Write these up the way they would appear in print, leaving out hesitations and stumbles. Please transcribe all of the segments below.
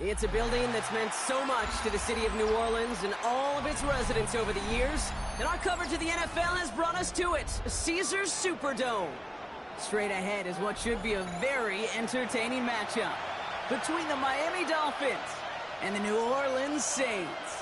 It's a building that's meant so much to the city of New Orleans and all of its residents over the years, and our coverage of the NFL has brought us to it, Caesars Superdome. Straight ahead is what should be a very entertaining matchup between the Miami Dolphins and the New Orleans Saints.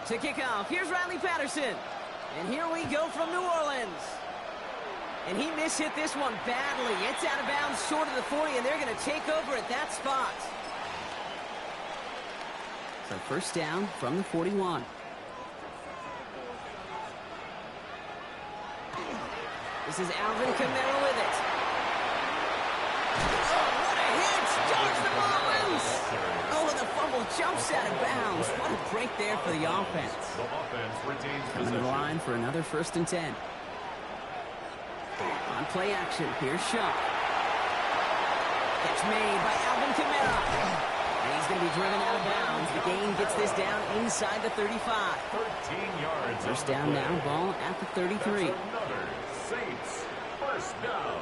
To kick off, here's Riley Patterson. And here we go from New Orleans. And he mishit this one badly. It's out of bounds short of the 40, and they're going to take over at that spot. So first down from the 41. This is Alvin Kamara with it. Oh, what a hit! George the ball loose! Oh, and the fumble jumps out of bounds. What a break there for the offense. The offense retains Coming to the line for another 1st and 10. On play action, here's Shaw. Catch made by Alvin Kamara. And he's going to be driven out of bounds. The gain gets this down inside the 35. 13 yards. First down now, ball at the 33. That's another Saints first down.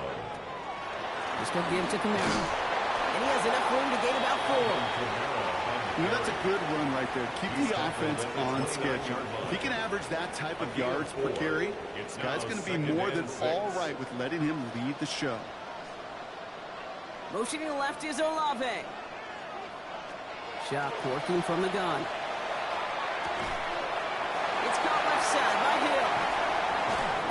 Just going to give to Kamara. And he has enough room to gain about 4. You know, that's a good run right there. Keep the offense on schedule. If he can average that type of yards per carry, this guy's going to be more than all right with letting him lead the show. Motioning left is Olave. Shot working from the gun. It's caught left side by Hill.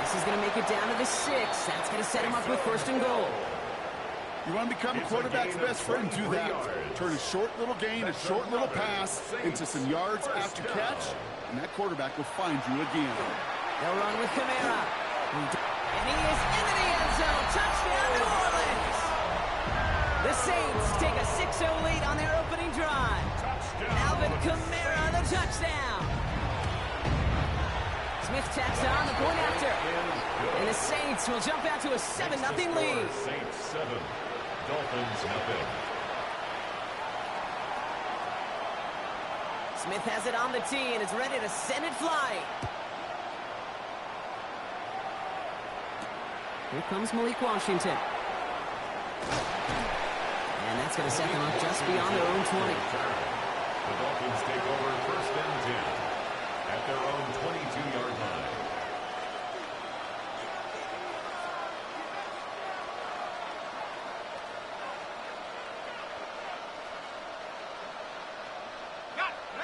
This is going to make it down to the 6. That's going to set him up with 1st and goal. You want to become a quarterback's best friend, do that. Turn a short little gain, a short little pass into some yards after catch, and that quarterback will find you again. They'll run with Kamara. And he is into the end zone. Touchdown, New Orleans. The Saints take a 6-0 lead on their opening drive. Alvin Kamara, the touchdown. Smith tacks on the point after. And the Saints will jump out to a 7-0 lead. Saints 7, Dolphins 0. Smith has it on the tee and is ready to send it flying. Here comes Malik Washington. And that's going to set them up just beyond their own 20. The Dolphins take over 1st and 10 at their own 22-yard line.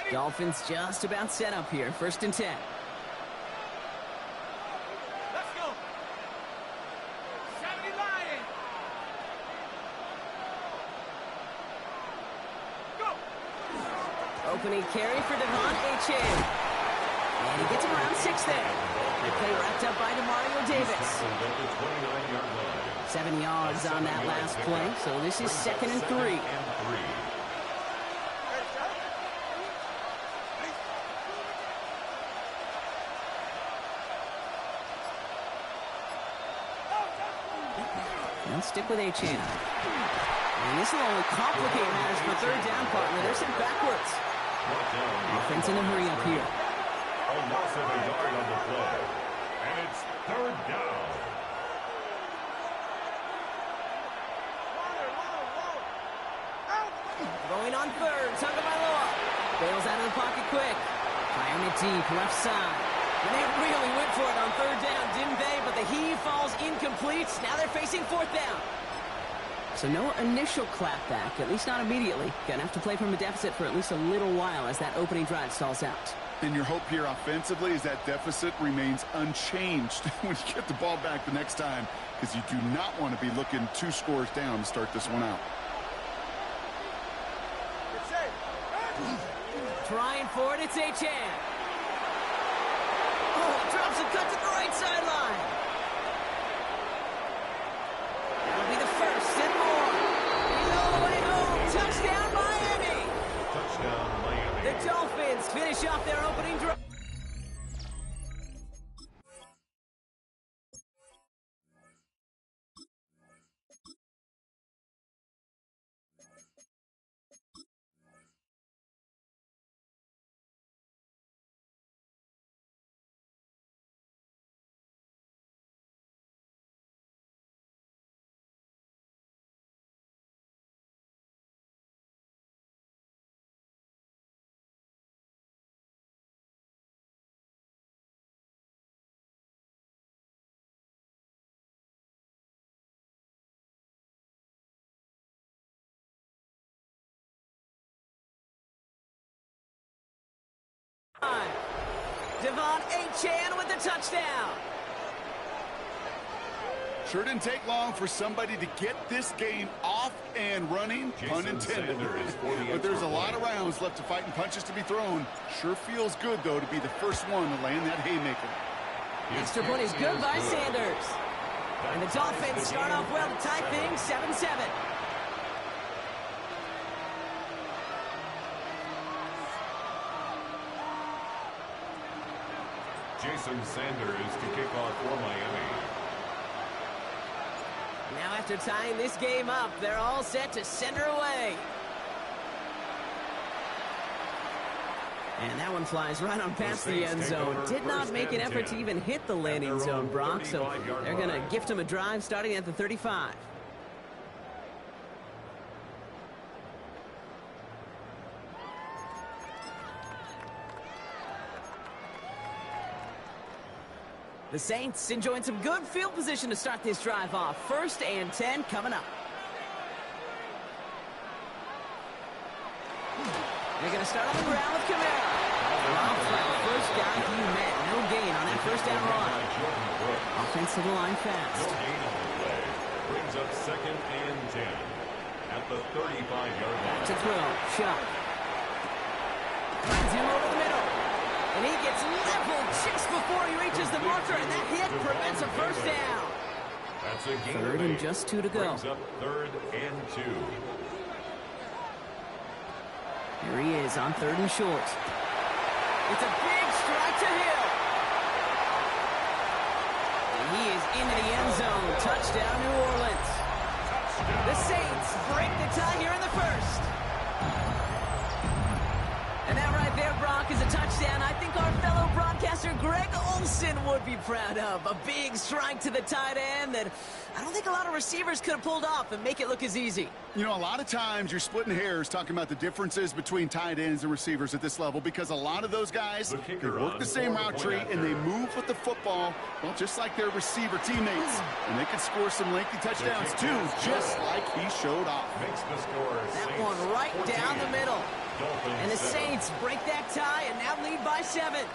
Dolphins just about set up here. 1st and 10. Let's go. 70 Lions. Go. Opening carry for Devon Achane. And he gets him around 6 there. The play wrapped up by DeMario Davis. 7 yards on that last play, so this is 2nd and 3. They'll stick with Achane. And this will only complicate matters for 3rd down, partner. They're sent backwards. Offense in a hurry up here. A loss of a yard on the play. And it's 3rd down. Going on 3rd, Tagovailoa. Bails out of the pocket quick. Firing it deep, left side. And they really went for it on 3rd down, didn't they? But the heave falls incomplete. Now they're facing 4th down. So no initial clapback, at least not immediately. Gonna have to play from a deficit for at least a little while as that opening drive stalls out. And your hope here offensively is that deficit remains unchanged when you get the ball back the next time, because you do not want to be looking 2 scores down to start this one out. Trying for it, it's Achane. Oh, drops a cut to the right sideline. That'll be the 1st and more. He's all the way home. Touchdown, Miami. Touchdown, Miami. The Dolphins finish off their opening drive. Devon Achane with the touchdown. Sure didn't take long for somebody to get this game off and running, pun intended. But there's a lot of rounds left to fight and punches to be thrown. Sure feels good, though, to be the first one to land that haymaker. Extra point is good by Sanders. And the Dolphins start off well to tie things 7-7. Jason Sanders to kick off for Miami. Now after tying this game up, they're all set to send her away. And that one flies right on past the end zone. Did not make an effort to even hit the landing zone, Brock, so they're going to gift him a drive starting at the 35. The Saints enjoying some good field position to start this drive off. 1st and 10 coming up. They're going to start on the ground with Kamara. First guy he met. No gain on that first down run. Offensive line fast. No gain on the play. Brings up 2nd and 10 at the 35-yard line. To throw. Shot. Finds him over the middle. And he gets leveled just before he reaches the marker, and that hit prevents a first down. That's a gain. 3rd and just 2 to go. Brings up 3rd and 2. Here he is on 3rd and short. It's a big strike to Hill. And he is into the end zone. Touchdown, New Orleans. The Saints break the tie here in the 1st. And that right there, Brock, is a touchdown I think our fellow broadcaster Greg Olsen would be proud of. A big strike to the tight end that I don't think a lot of receivers could have pulled off and make it look as easy. You know, a lot of times you're splitting hairs talking about the differences between tight ends and receivers at this level because a lot of those guys, they work the same route tree and they move with the football, well, just like their receiver teammates. And they can score some lengthy touchdowns too, just like he showed off. Makes the score That Saints one right 14. down the middle. Dolphins And the 7. Saints break that tie and now lead by 7.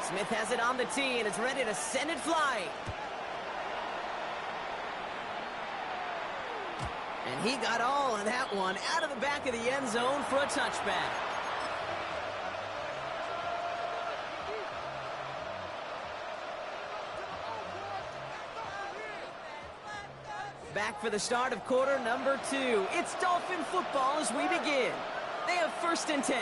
Smith has it on the tee and is ready to send it flying. And he got all of that one out of the back of the end zone for a touchback. Back for the start of quarter number 2. It's Dolphin football as we begin. They have 1st and 10.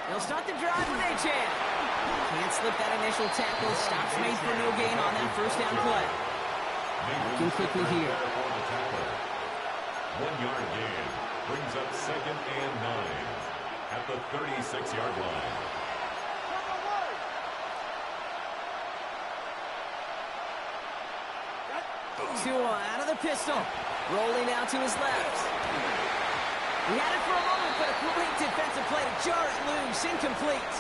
They'll start the drive with Achane. Can't slip that initial tackle. Stops made for no gain on that first down play. Looking quickly here. 1-yard gain. Brings up 2nd and 9 at the 36-yard line. Tua out of the pistol. Rolling out to his left. He had it for a moment, but a great defensive play to jar it loose. Incomplete.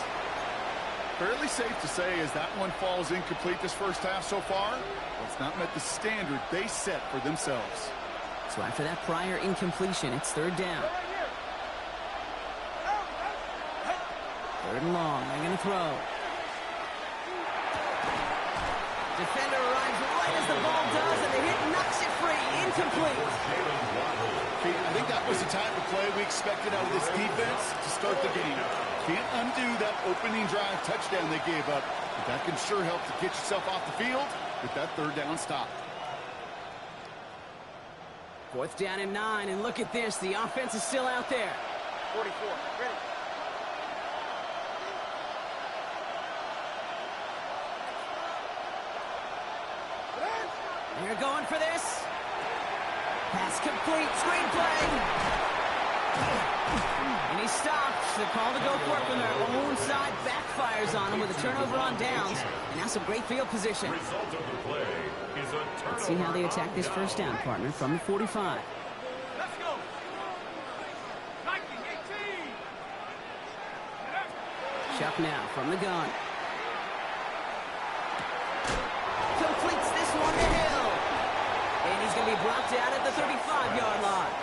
Fairly safe to say as that one falls incomplete this first half so far, it's not met the standard they set for themselves. So after that prior incompletion, it's 3rd down. 3rd and long. They're going to throw. Defender arrives right as the ball does, and the hit knocks it free. Incomplete. I think that was the type of play we expected out of this defense to start the game. Can't undo that opening drive touchdown they gave up, but that can sure help to get yourself off the field with that 3rd down stop. 4th down and 9, and look at this. The offense is still out there. 44, ready. They're going for this. Pass complete. Screen play. And he stops. The call to go for it from their own side backfires on him with a turnover on downs. And now some great field position. Result of the play is a turnover. Let's see how they attack this first down, partner, from the 45. Let's go. 19, 18. Chuck now from the gun. Completes this one to Hill. And he's going to be brought down at the 35-yard line.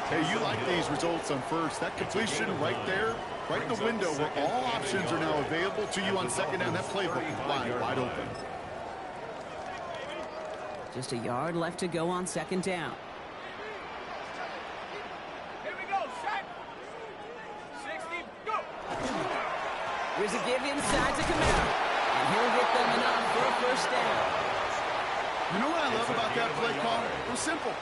Hey, you like these results on first. That completion right there, right in the window where all options are now available to you on second down. That playbook is wide open. Just a yard left to go on second down. Here we go, set. 60, go. Here's a give inside to Camaro. And he'll get them enough for a first down. You know what I love about that play call? It was simple.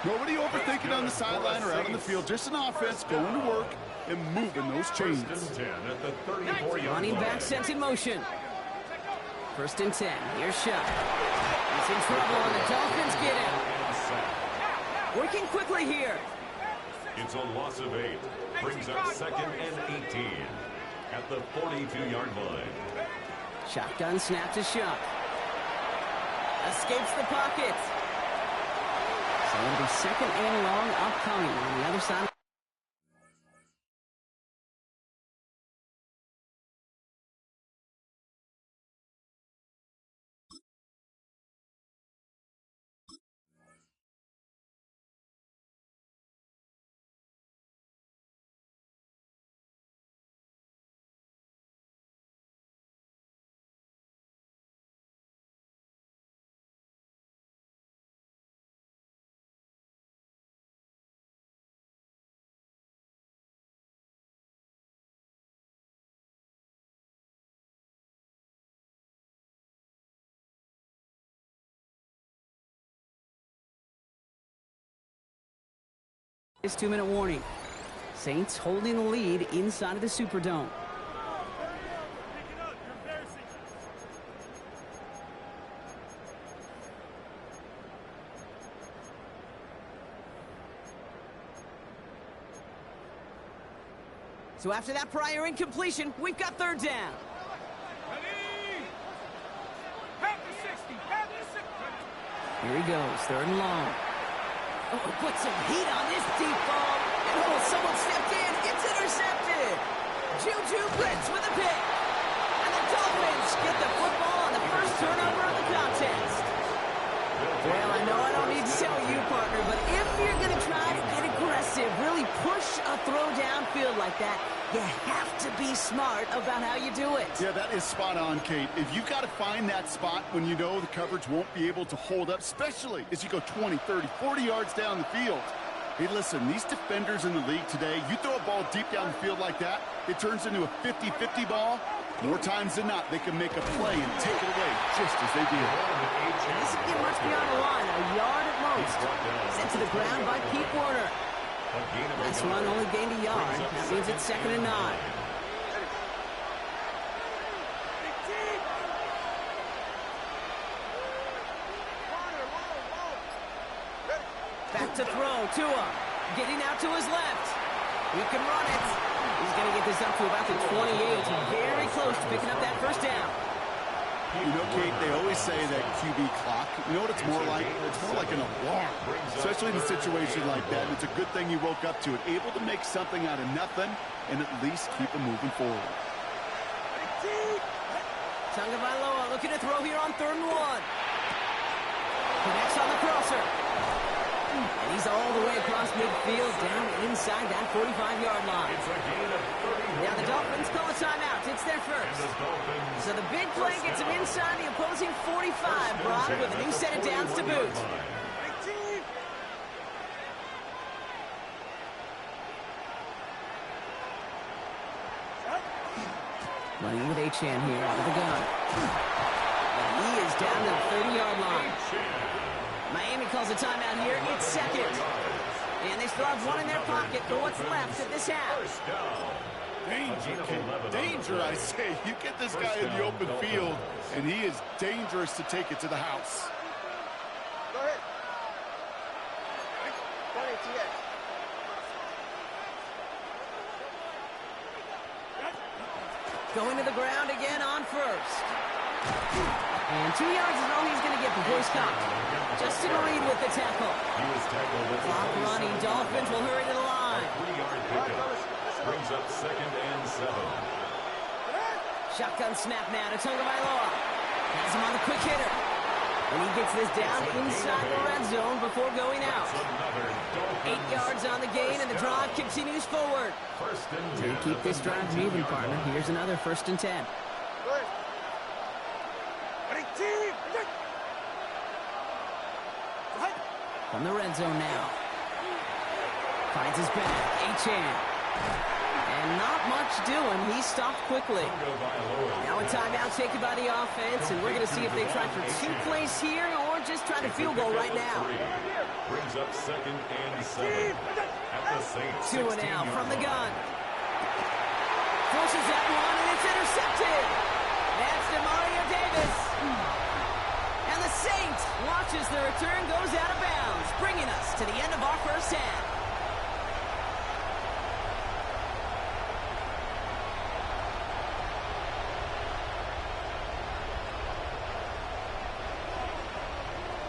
Nobody overthinking on the sideline or out on the field. Just an offense going to work and moving those chains. Running back sent in motion. First and 10. Here's Shuck. He's in trouble, and the Dolphins get him. Working quickly here. It's a loss of 8. Brings up second and 18 at the 42-yard line. Shotgun snap to Shuck. Escapes the pocket. So it'll be second and long upcoming on the other side. This 2-minute warning. Saints holding the lead inside of the Superdome. So after that prior incompletion, we've got third down. Ready. Half the 60, half the 60. Here he goes, third and long. Oh, put some heat on this deep ball. And oh, someone stepped in. It's intercepted. Juju Blitz with a pick. And the Dolphins get the football on the first turnover of the contest. Well, I know I don't need to tell you, partner, but if you're going to try to get aggressive, really push a throw downfield like that, you have to be smart about how you do it. Yeah, that is spot on, Kate. If you've got to find that spot when you know the coverage won't be able to hold up, especially as you go 20, 30, 40 yards down the field. Hey, listen, these defenders in the league today, you throw a ball deep down the field like that, it turns into a 50-50 ball. More times than not, they can make a play and take it away just as they did. This will get much beyond the line, a yard at most. Sent to the ground by Pete Warner. This run only gained a yard. That means it's second and 9. Back to throw, Tua. Getting out to his left. He can run it. He's going to get this up to about the 28. Very close to picking up that first down. You know, Kate, they always say that QB clock, you know what it's more like? It's more like an alarm, especially in a situation like that. And it's a good thing you woke up to it, able to make something out of nothing and at least keep them moving forward. Tagovailoa looking to throw here on 3rd and 1. Connects on the crosser. And he's all the way across midfield, down inside that 45-yard line. Now the Dolphins call a timeout. It's their first. So the big play gets him inside the opposing 45, Brock, with a new set of downs to boot. Running with Achane here out of the gun. And he is down to the 30-yard line. Miami calls a timeout here. It's second. And they still have one in their pocket for what's left of this half. Danger, Kate. Danger, I say. You get this guy in the open field, and he is dangerous to take it to the house. Go ahead. Going to the ground again on first. And 2 yards is all he's going to get before he's stopped. Justin Reed with the tackle. He was tackled at the Clock running. Dolphins will hurry to the line. 3-yard pickup. Brings up 2nd and 7. Shotgun snap now to Tagovailoa. Has him on the quick hitter. And he gets this down inside the red zone before going out. 8 yards on the gain, and the drive continues forward. To keep this drive moving, partner, here's another 1st and 10. From the red zone now. Finds his back. Achane. And not much doing. He stopped quickly. Now a timeout taken by the offense, and we're going to see if they try for 2 plays here or just try to field goal right now. Brings up 2nd and 7. At the Saints. 2 and out from the gun. Forces that one, and it's intercepted. That's DeMario Davis. And the Saints watches the return goes out of bounds, bringing us to the end of our first half.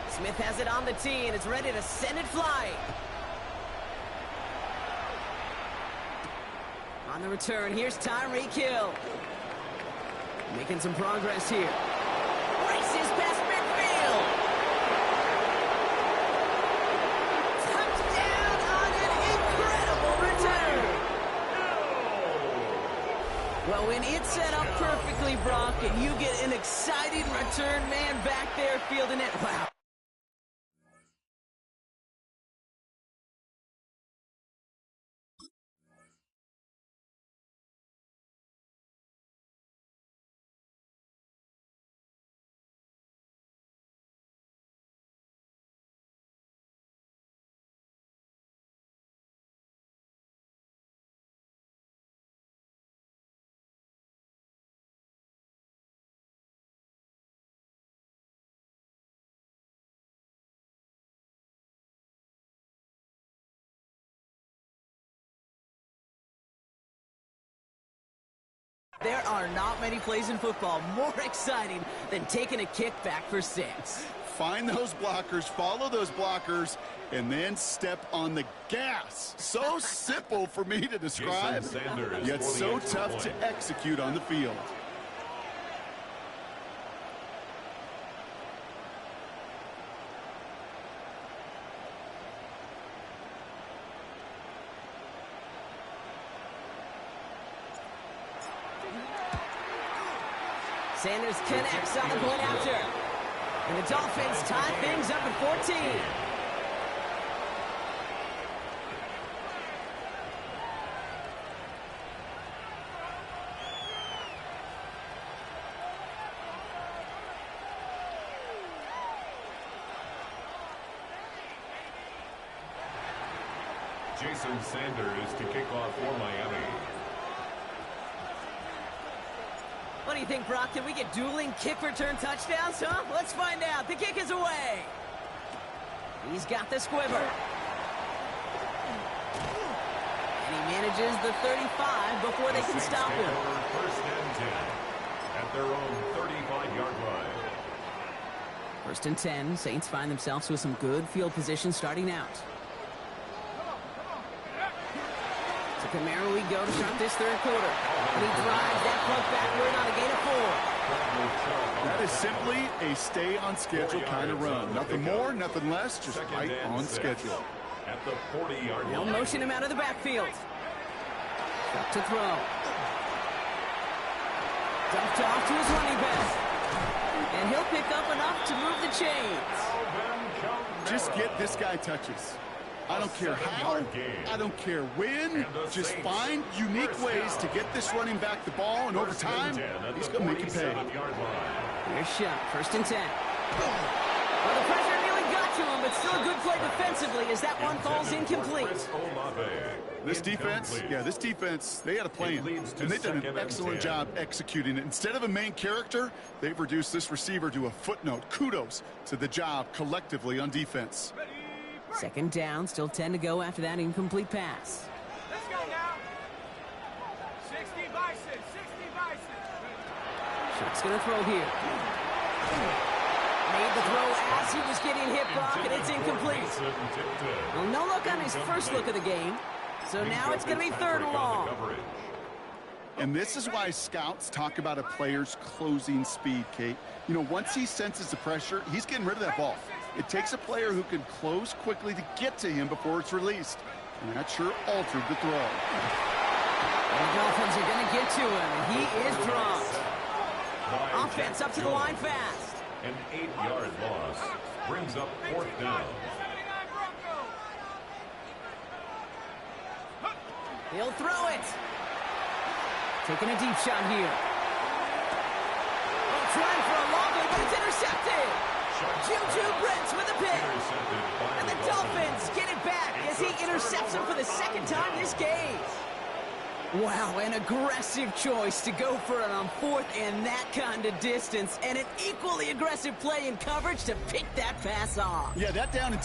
Smith has it on the tee and is ready to send it flying. On the return, here's Tyreek Hill. Making some progress here. Races past midfield. Touchdown on an incredible return. Well, when it's set up perfectly, Brock, and you get an exciting return man back there fielding it, wow. There are not many plays in football more exciting than taking a kick back for 6. Find those blockers, follow those blockers, and then step on the gas. So simple for me to describe, yet so tough to execute on the field. Sanders connects on the point after. And the Dolphins tie things up at 14. Jason Sanders to kick off for Miami. What do you think, Brock? Can we get dueling kick return touchdowns, huh? Let's find out. The kick is away. He's got the squibber. And he manages the 35 before they can stop him. 1st and 10 at their own 35-yard line. 1st and 10. Saints find themselves with some good field position starting out. To Kamara we go to start this 3rd quarter. And he drives that punt backward on a gain of 4. That is simply a stay-on-schedule kind of run. Nothing more, nothing less, just right on schedule. At the 40-yard line. They'll motion him out of the backfield. Up to throw. Dumped off to his running back. And he'll pick up enough to move the chains. Just get this guy touches. I don't care how, I don't care when, just find unique ways to get this running back the ball, and over time, he's going to make it pay. Here's shot, 1st and 10. Well, the pressure nearly got to him, but still a good play defensively as that one falls incomplete. This defense, they had a plan, and they've done an excellent job executing it. Instead of a main character, they've reduced this receiver to a footnote. Kudos to the job collectively on defense. 2nd down, still 10 to go after that incomplete pass. Let's go now. 60 Bison, 60 Bison. Chuck's going to throw here. Made the throw as he was getting hit, Brock, and it's incomplete. Well, no look on his first look of the game. So now it's going to be 3rd and long. And this is why scouts talk about a player's closing speed, Kate. You know, once he senses the pressure, he's getting rid of that ball. It takes a player who can close quickly to get to him before it's released. And that sure altered the throw. And the Dolphins are going to get to him, and he is dropped. Offense up to the line fast. An 8-yard loss brings up 4th down. He'll throw it. Taking a deep shot here. Oh, trying for a long one, but it's intercepted. Juju Brents with a pick. And the Dolphins get it back as he intercepts him for the 2nd time this game. Wow, an aggressive choice to go for it on 4th and that kind of distance. And an equally aggressive play in coverage to pick that pass off. Yeah, that down and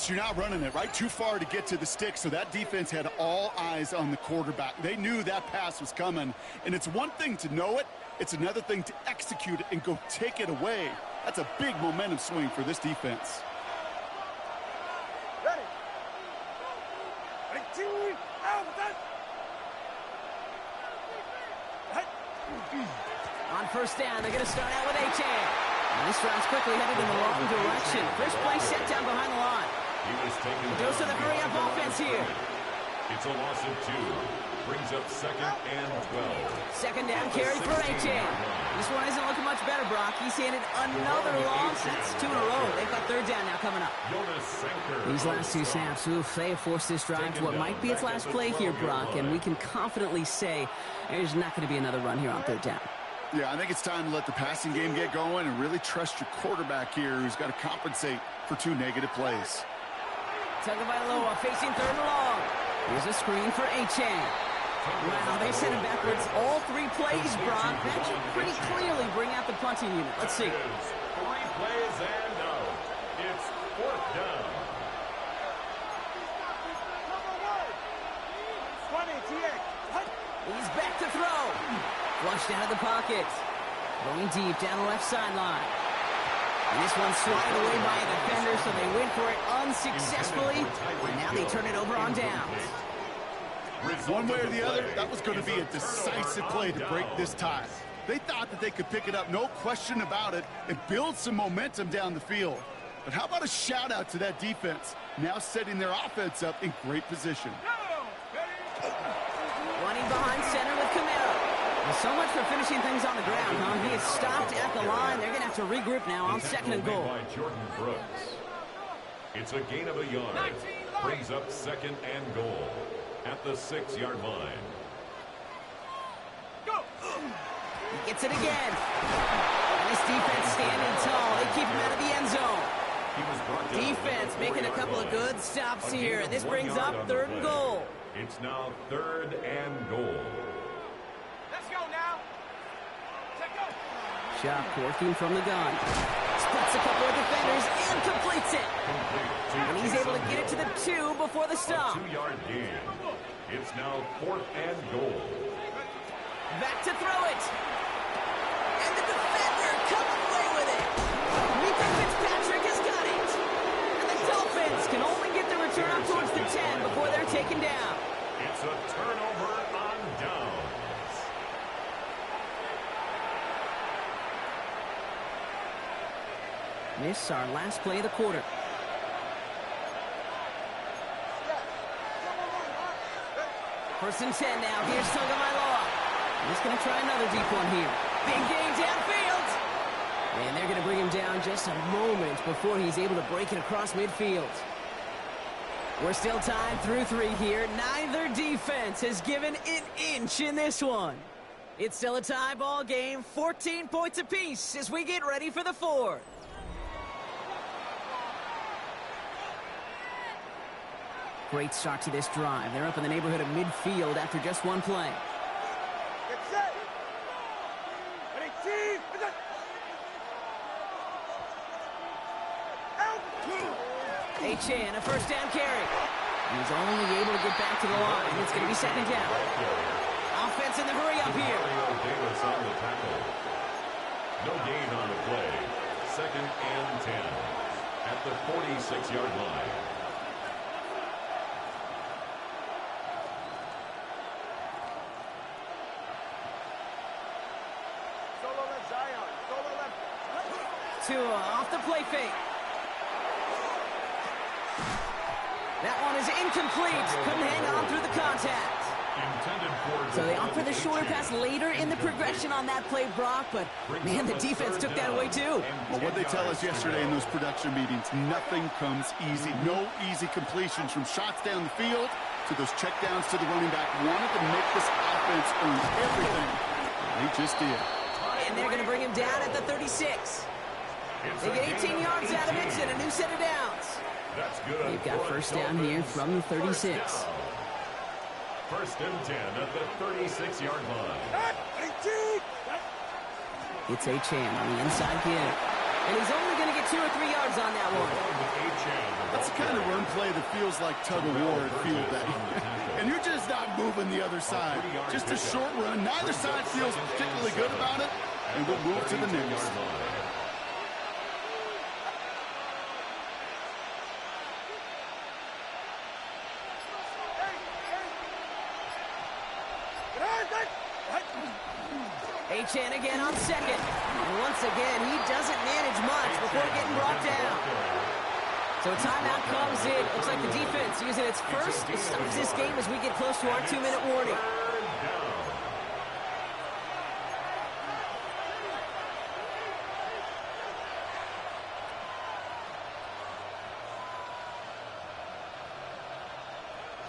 you're not running it right too far to get to the stick, so that defense had all eyes on the quarterback. They knew that pass was coming, and it's one thing to know it, it's another thing to execute it and go take it away. That's a big momentum swing for this defense. Ready. On 1st down, they're going to start out with Achane. And this round's quickly headed in the wrong direction. First play set down behind the line. He goes to the hurry-up offense here. It's a loss of 2. Brings up 2nd and 12. 2nd down carry for Achane. This one isn't looking much better, Brock. He's handed another loss. That's 2 in a row. They've got 3rd down now coming up. These last 2 snaps, they have forced this drive to what might be its last play here, Brock, and we can confidently say there's not going to be another run here on 3rd down. Yeah, I think it's time to let the passing game get going and really trust your quarterback here, who's got to compensate for 2 negative plays. Tagovailoa facing 3rd and long. Here's a screen for Achane. Wow, they sent him backwards all 3 plays, Brock. That should pretty clearly bring out the punting unit. Let's see. 3 plays and out. It's 4th down. 20, he's back to throw. Flushed out of the pocket. Going deep down the left sideline. And this one's swatted away by a defender, so they went for it unsuccessfully. And now they turn it over on downs. One way or the other, that was going to be a decisive play to break this tie. They thought that they could pick it up, no question about it, and build some momentum down the field. But how about a shout-out to that defense, now setting their offense up in great position. Running behind center with Camaro. Well, so much for finishing things on the ground, huh? He is stopped at the line. They're going to have to regroup now on 2nd and goal. By Jordan Brooks. It's a gain of a yard. Brings up 2nd and goal at the 6-yard line. He gets it again. And this defense standing tall. They keep him out of the end zone. Defense making a couple of good stops here. And this brings up 3rd and goal. It's now 3rd and goal. Let's go now. Take go. Shock working from the gun. Splits a couple of defenders and completes it. And he's able to get it to the 2 before the stop. 2-yard gain. It's now 4th and goal. Back to throw it. And the defender coming away with it. Mika Fitzpatrick has got it. And the Dolphins can only get the return up towards the 10 before they're taken down. It's a turnover on downs. This is our last play of the quarter. First and 10 now. Here's Tagovailoa. He's going to try another deep one here. Big gain downfield. And they're going to bring him down just a moment before he's able to break it across midfield. We're still tied through 3 here. Neither defense has given an inch in this one. It's still a tie ball game, 14 points apiece as we get ready for the 4th. Great start to this drive. They're up in the neighborhood of midfield after just 1 play. Get set. Ready, team. H.N. a first down carry. He's only able to get back to the line. It's going to be 2nd down. Offense in the hurry up here. Davis on the tackle. No gain on the play. 2nd and 10 at the 46-yard line. Solo left Zion. Solo left. Tua off the play fake. That one is incomplete. Couldn't hang on through the contact. So they opt for the shorter pass later in the progression on that play, Brock, but man, the defense took that away too. Well, what they tell us yesterday in those production meetings, nothing comes easy. No easy completions from shots down the field to those checkdowns to the running back. Wanted to make this offense earn everything. They just did. And they're going to bring him down at the 36. They get 18 yards out of it and a new set of downs. They've got first down here from the 36. 1st and 10 at the 36-yard line. It's H.N. on the inside give. And he's only going to get 2 or 3 yards on that one. That's the kind of run play that feels like tug-of-war at field day. And you're just not moving the other side. Just a short run. Neither side feels particularly good about it. And we'll move to the next. H.N. again on 2nd. And once again, he doesn't manage much before getting brought down. So a timeout comes in. Looks like the defense using its first to stop this game as we get close to our 2-minute warning.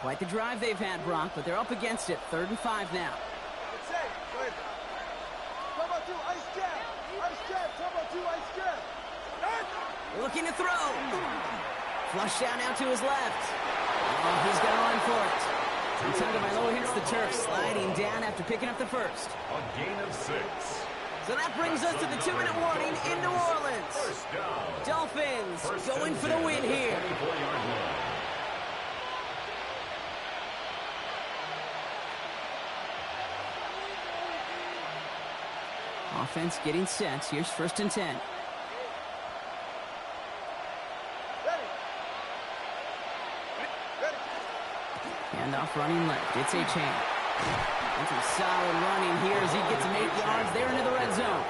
Quite the drive they've had, Brock, but they're up against it. 3rd and 5 now. Looking to throw. Flush down out to his left. Oh, he's going to run for it. Tagovailoa hits the turf, sliding down after picking up the first. A gain of 6. So that brings us to the 2-minute warning in New Orleans. Dolphins going for the win here. Offense getting set. Here's 1st and 10. Handoff running left. It's H.N. And some solid running here as he gets him 8 yards there into the red zone.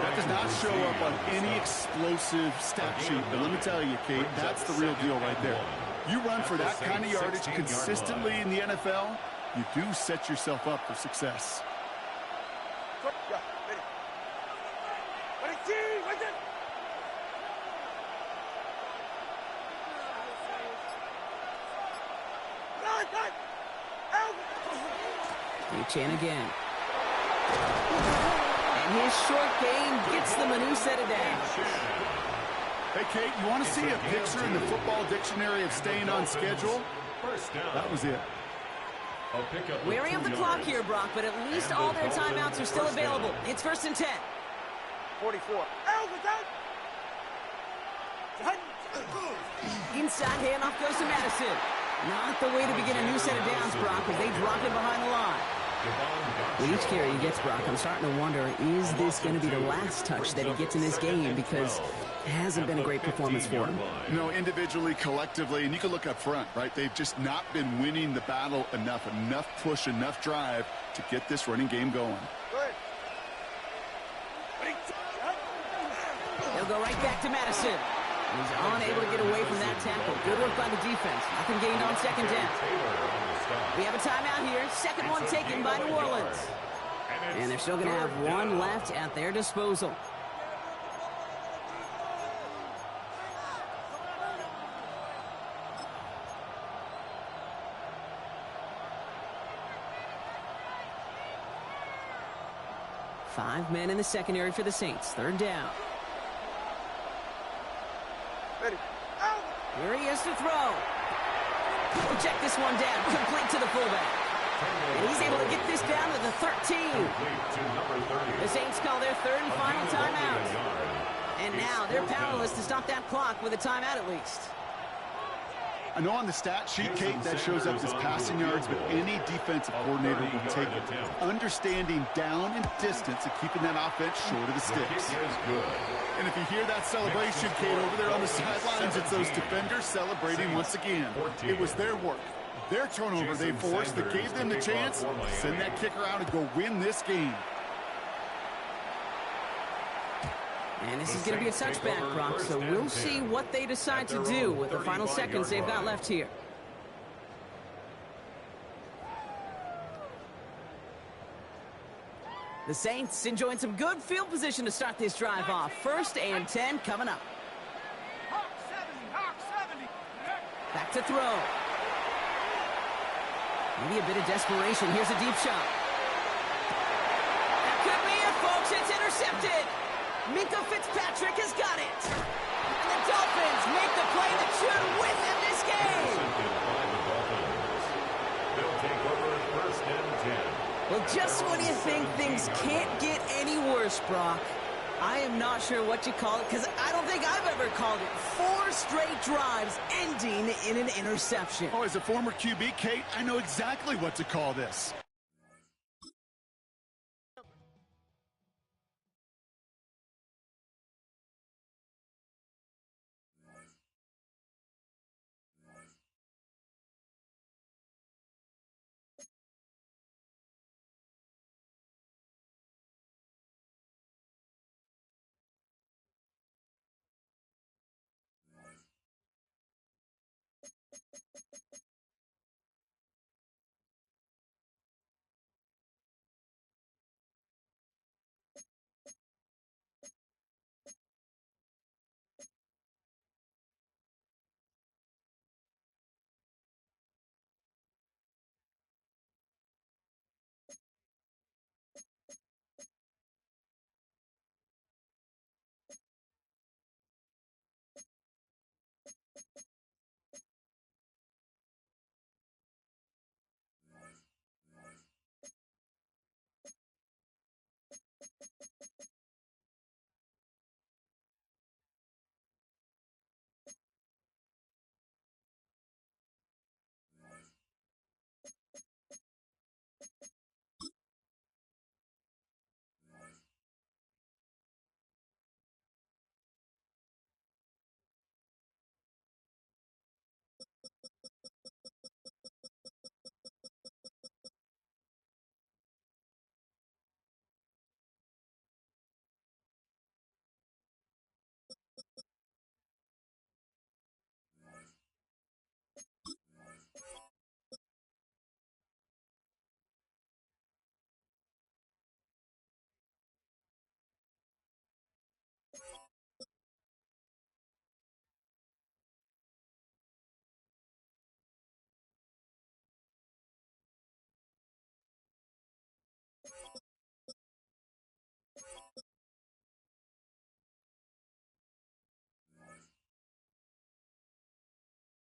That does not show up on any explosive stat sheet, but let me tell you, Kate, that's the real deal right there. You run for that kind of yardage consistently in the NFL, you do set yourself up for success. H.N. again. And his short game gets them a new set of downs. Hey, Kate, you want to see a picture in the football dictionary of staying on schedule? That was it. Weary of the clock here, Brock, but at least all their timeouts are still available. It's 1st and 10. 44. Inside handoff goes to Madison. Not the way to begin a new set of downs, Brock, as they drop it behind the line. With each carry he gets, Brock, I'm starting to wonder, is this going to be the last touch that he gets in this game? Because it hasn't been a great performance for him. No, individually, collectively, and you can look up front, right? They've just not been winning the battle enough push, enough drive to get this running game going. They'll go right back to Madison. He's unable to get away from that tackle. Good work by the defense. Nothing gained on 2nd down. We have a timeout here. 2nd one taken by New Orleans. And they're still going to have one left at their disposal. 5 men in the secondary for the Saints. 3rd down. Ready. Out. Here he is to throw. We'll check this one down. Complete to the fullback. And he's able to get this down to the 13. The Saints call their 3rd and final timeout. And now they're powerless to stop that clock with a timeout at least. I know on the stat sheet, Kate, that shows up as passing yards, but any defensive coordinator will take it. Understanding down and distance and keeping that offense short of the sticks. And if you hear that celebration, Kate, over there on the sidelines, it's those defenders celebrating once again. It was their work, their turnover they forced that gave them the chance to send that kicker out and go win this game. And this is going to be a touchback, Brock, so we'll see what they decide to do with the final seconds they've got left here. The Saints enjoying some good field position to start this drive off. 1st and 10 coming up. Hawk 70. Hawk 70. Back to throw. Maybe a bit of desperation. Here's a deep shot. That could be it, folks. It's intercepted. Minka Fitzpatrick has got it. And the Dolphins make the play that should win them this game. They'll take over 1st and 10. Well, just when you think things can't get any worse, Brock, I am not sure what you call it, because I don't think I've ever called it 4 straight drives ending in an interception. Oh, as a former QB, Kate, I know exactly what to call this.